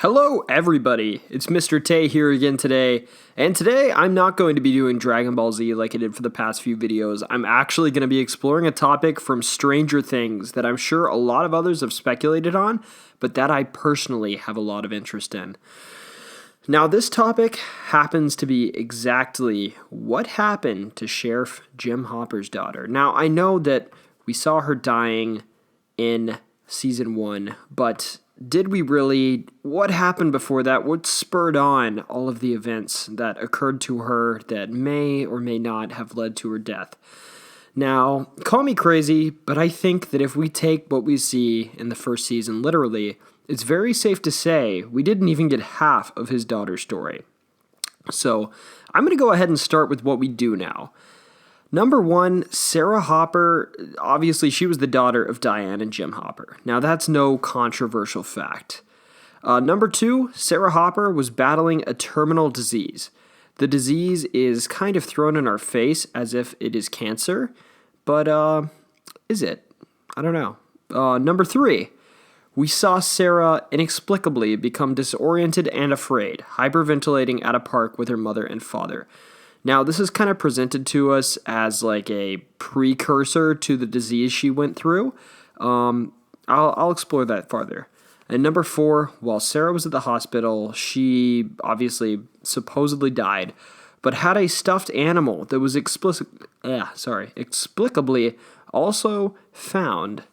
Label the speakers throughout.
Speaker 1: Hello, everybody. It's Mr. Tay here again today. And today, I'm not going to be doing Dragon Ball Z like I did for the past few videos. I'm actually going to be exploring a topic from Stranger Things that I'm sure a lot of others have speculated on, but that I personally have a lot of interest in. Now, this topic happens to be exactly what happened to Sheriff Jim Hopper's daughter. Now, I know that we saw her dying in Season 1, but did we really? What happened before that? What spurred on all of the events that occurred to her that may or may not have led to her death? Now, call me crazy, but I think that if we take what we see in the first season literally, it's very safe to say we didn't even get half of his daughter's story. So, I'm going to go ahead and start with what we do now. Number one, Sarah Hopper, obviously she was the daughter of Diane and Jim Hopper. Now that's no controversial fact. Number two, Sarah Hopper was battling a terminal disease. The disease is kind of thrown in our face as if it is cancer, but is it? I don't know. Number three, we saw Sarah inexplicably become disoriented and afraid, hyperventilating at a park with her mother and father. Now, this is kind of presented to us as like a precursor to the disease she went through. I'll explore that farther. And number four, while Sarah was at the hospital, she obviously supposedly died, but had a stuffed animal that was explicably also found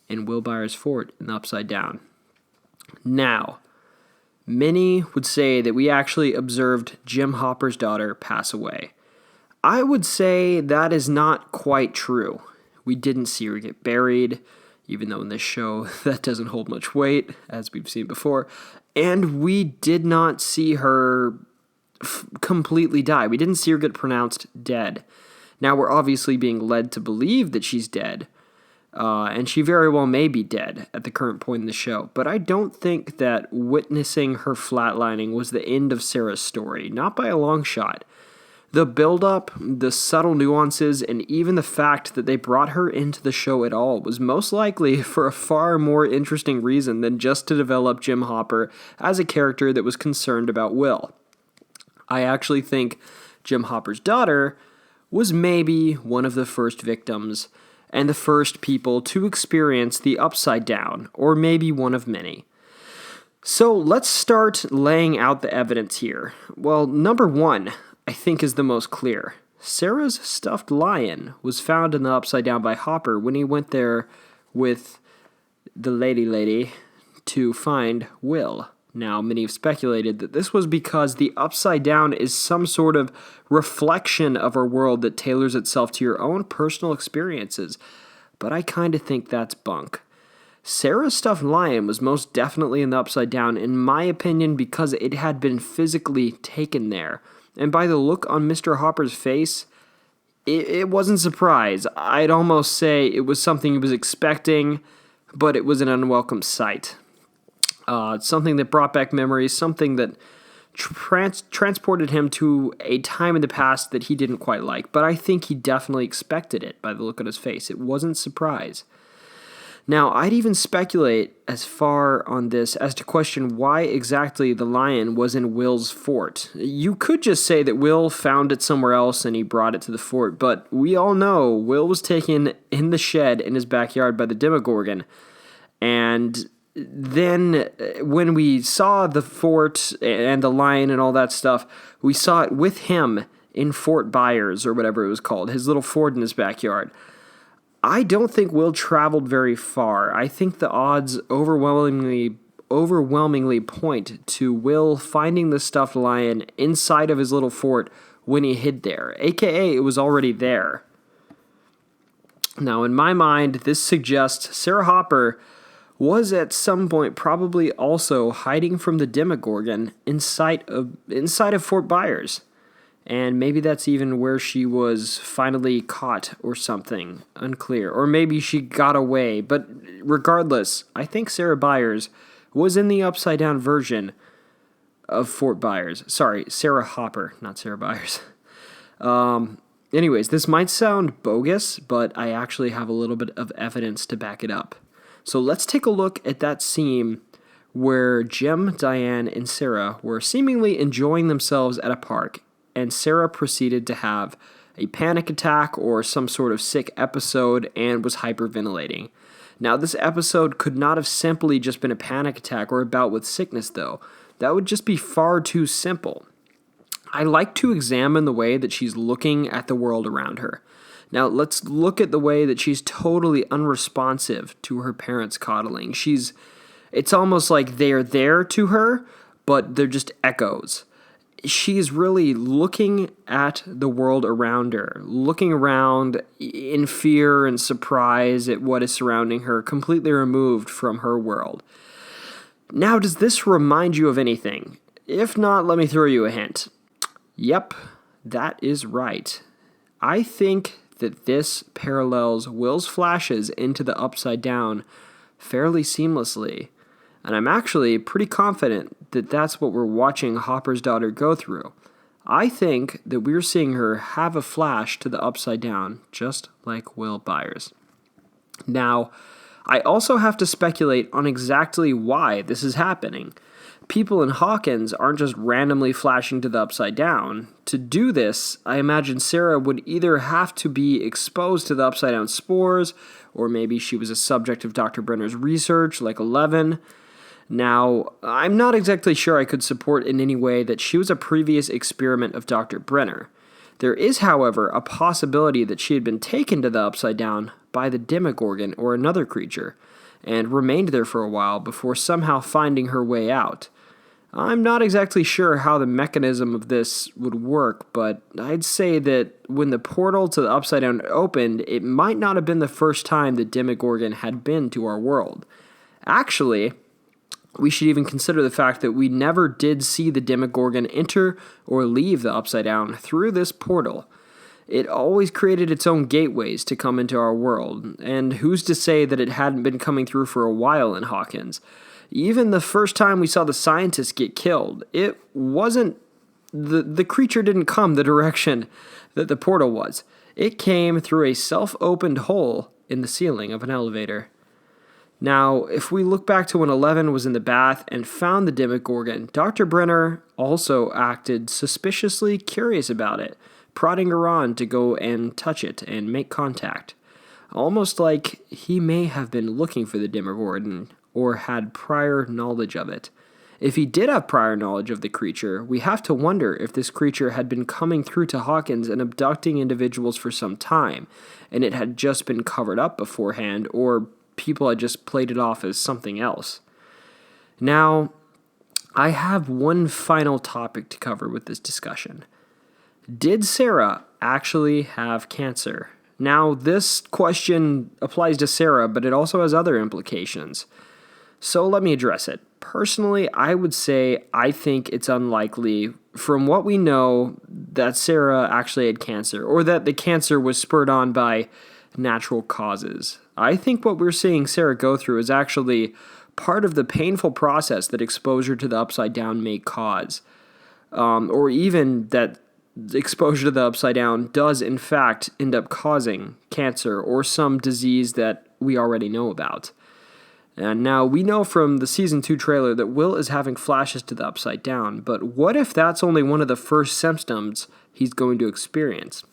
Speaker 1: in Will Byers' fort in the Upside Down. Now, many would say that we actually observed Jim Hopper's daughter pass away. I would say that is not quite true. We didn't see her get buried, even though in this show that doesn't hold much weight, as we've seen before. And we did not see her completely die. We didn't see her get pronounced dead. Now we're obviously being led to believe that she's dead. And she very well may be dead at the current point in the show. But I don't think that witnessing her flatlining was the end of Sarah's story. Not by a long shot. The build-up, the subtle nuances, and even the fact that they brought her into the show at all was most likely for a far more interesting reason than just to develop Jim Hopper as a character that was concerned about Will. I actually think Jim Hopper's daughter was maybe one of the first victims and the first people to experience the Upside Down, or maybe one of many. So let's start laying out the evidence here. Well, number one, I think is the most clear. Sarah's stuffed lion was found in the Upside Down by Hopper when he went there with the lady to find Will. Now, many have speculated that this was because the Upside Down is some sort of reflection of our world that tailors itself to your own personal experiences, but I kind of think that's bunk. Sarah's stuffed lion was most definitely in the Upside Down, in my opinion, because it had been physically taken there. And by the look on Mr. Hopper's face, it wasn't surprise. I'd almost say it was something he was expecting, but it was an unwelcome sight. Something that brought back memories, something that transported him to a time in the past that he didn't quite like. But I think he definitely expected it by the look on his face. It wasn't surprise. Now, I'd even speculate as far on this as to question why exactly the lion was in Will's fort. You could just say that Will found it somewhere else and he brought it to the fort, but we all know Will was taken in the shed in his backyard by the Demogorgon, and then when we saw the fort and the lion and all that stuff, we saw it with him in Fort Byers, or whatever it was called, his little fort in his backyard. I don't think Will traveled very far. I think the odds overwhelmingly point to Will finding the stuffed lion inside of his little fort when he hid there, aka it was already there. Now, in my mind, this suggests Sarah Hopper was at some point probably also hiding from the Demogorgon inside of Fort Byers. And maybe that's even where she was finally caught or something. Unclear. Or maybe she got away. But regardless, I think Sarah Byers was in the Upside Down version of Fort Byers. Sorry, Sarah Hopper, not Sarah Byers. Anyways, this might sound bogus, but I actually have a little bit of evidence to back it up. So let's take a look at that scene where Jim, Diane, and Sarah were seemingly enjoying themselves at a park, and Sarah proceeded to have a panic attack or some sort of sick episode and was hyperventilating. Now, this episode could not have simply just been a panic attack or a bout with sickness, though. That would just be far too simple. I like to examine the way that she's looking at the world around her. Now, let's look at the way that she's totally unresponsive to her parents' coddling. It's almost like they're there to her, but they're just echoes. She's really looking at the world around her, looking around in fear and surprise at what is surrounding her, completely removed from her world. Now, does this remind you of anything? If not, let me throw you a hint. Yep, that is right. I think that this parallels Will's flashes into the Upside Down fairly seamlessly. And I'm actually pretty confident that that's what we're watching Hopper's daughter go through. I think that we're seeing her have a flash to the Upside Down, just like Will Byers. Now, I also have to speculate on exactly why this is happening. People in Hawkins aren't just randomly flashing to the Upside Down. To do this, I imagine Sarah would either have to be exposed to the Upside Down spores, or maybe she was a subject of Dr. Brenner's research, like Eleven. Now, I'm not exactly sure I could support in any way that she was a previous experiment of Dr. Brenner. There is, however, a possibility that she had been taken to the Upside Down by the Demogorgon or another creature, and remained there for a while before somehow finding her way out. I'm not exactly sure how the mechanism of this would work, but I'd say that when the portal to the Upside Down opened, it might not have been the first time the Demogorgon had been to our world. Actually, we should even consider the fact that we never did see the Demogorgon enter or leave the Upside Down through this portal. It always created its own gateways to come into our world, and who's to say that it hadn't been coming through for a while in Hawkins? Even the first time we saw the scientists get killed, it wasn't... The creature didn't come the direction that the portal was. It came through a self-opened hole in the ceiling of an elevator. Now, if we look back to when Eleven was in the bath and found the Demogorgon, Dr. Brenner also acted suspiciously curious about it, prodding her on to go and touch it and make contact. Almost like he may have been looking for the Demogorgon or had prior knowledge of it. If he did have prior knowledge of the creature, we have to wonder if this creature had been coming through to Hawkins and abducting individuals for some time, and it had just been covered up beforehand, or people had just played it off as something else. Now, I have one final topic to cover with this discussion. Did Sarah actually have cancer? Now, this question applies to Sarah, but it also has other implications. So let me address it. Personally, I would say I think it's unlikely, from what we know, that Sarah actually had cancer, or that the cancer was spurred on by natural causes. I think what we're seeing Sarah go through is actually part of the painful process that exposure to the Upside Down may cause, or even that exposure to the Upside Down does in fact end up causing cancer or some disease that we already know about. And now, we know from the Season 2 trailer that Will is having flashes to the Upside Down, but what if that's only one of the first symptoms he's going to experience?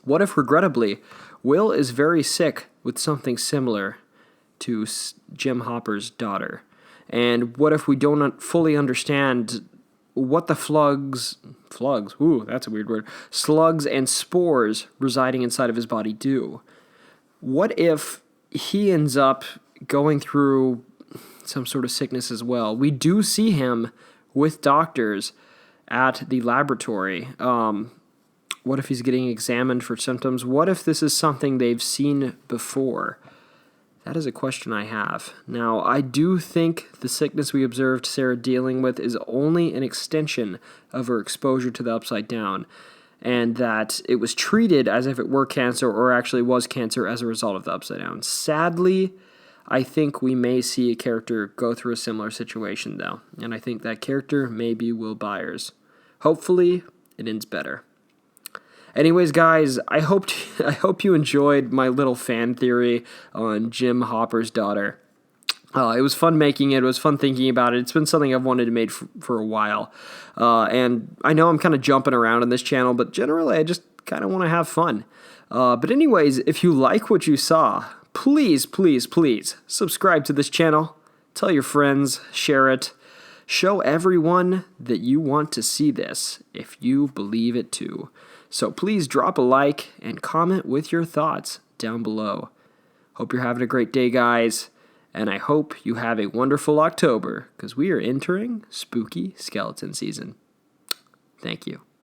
Speaker 1: What if, regrettably, Will is very sick with something similar to Jim Hopper's daughter? And what if we don't fully understand what the slugs, ooh, that's a weird word, slugs and spores residing inside of his body do? What if he ends up going through some sort of sickness as well? We do see him with doctors at the laboratory. What if he's getting examined for symptoms? What if this is something they've seen before? That is a question I have. Now, I do think the sickness we observed Sarah dealing with is only an extension of her exposure to the Upside Down, and that it was treated as if it were cancer or actually was cancer as a result of the Upside Down. Sadly, I think we may see a character go through a similar situation, though, and I think that character may be Will Byers. Hopefully, it ends better. Anyways, guys, I hope you enjoyed my little fan theory on Jim Hopper's daughter. It was fun making it. It was fun thinking about it. It's been something I've wanted to make for a while. And I know I'm kind of jumping around on this channel, but generally I just kind of want to have fun. But anyways, if you like what you saw, please, please, please subscribe to this channel. Tell your friends, share it. Show everyone that you want to see this if you believe it too. So please drop a like and comment with your thoughts down below. Hope you're having a great day, guys. And I hope you have a wonderful October, because we are entering spooky skeleton season. Thank you.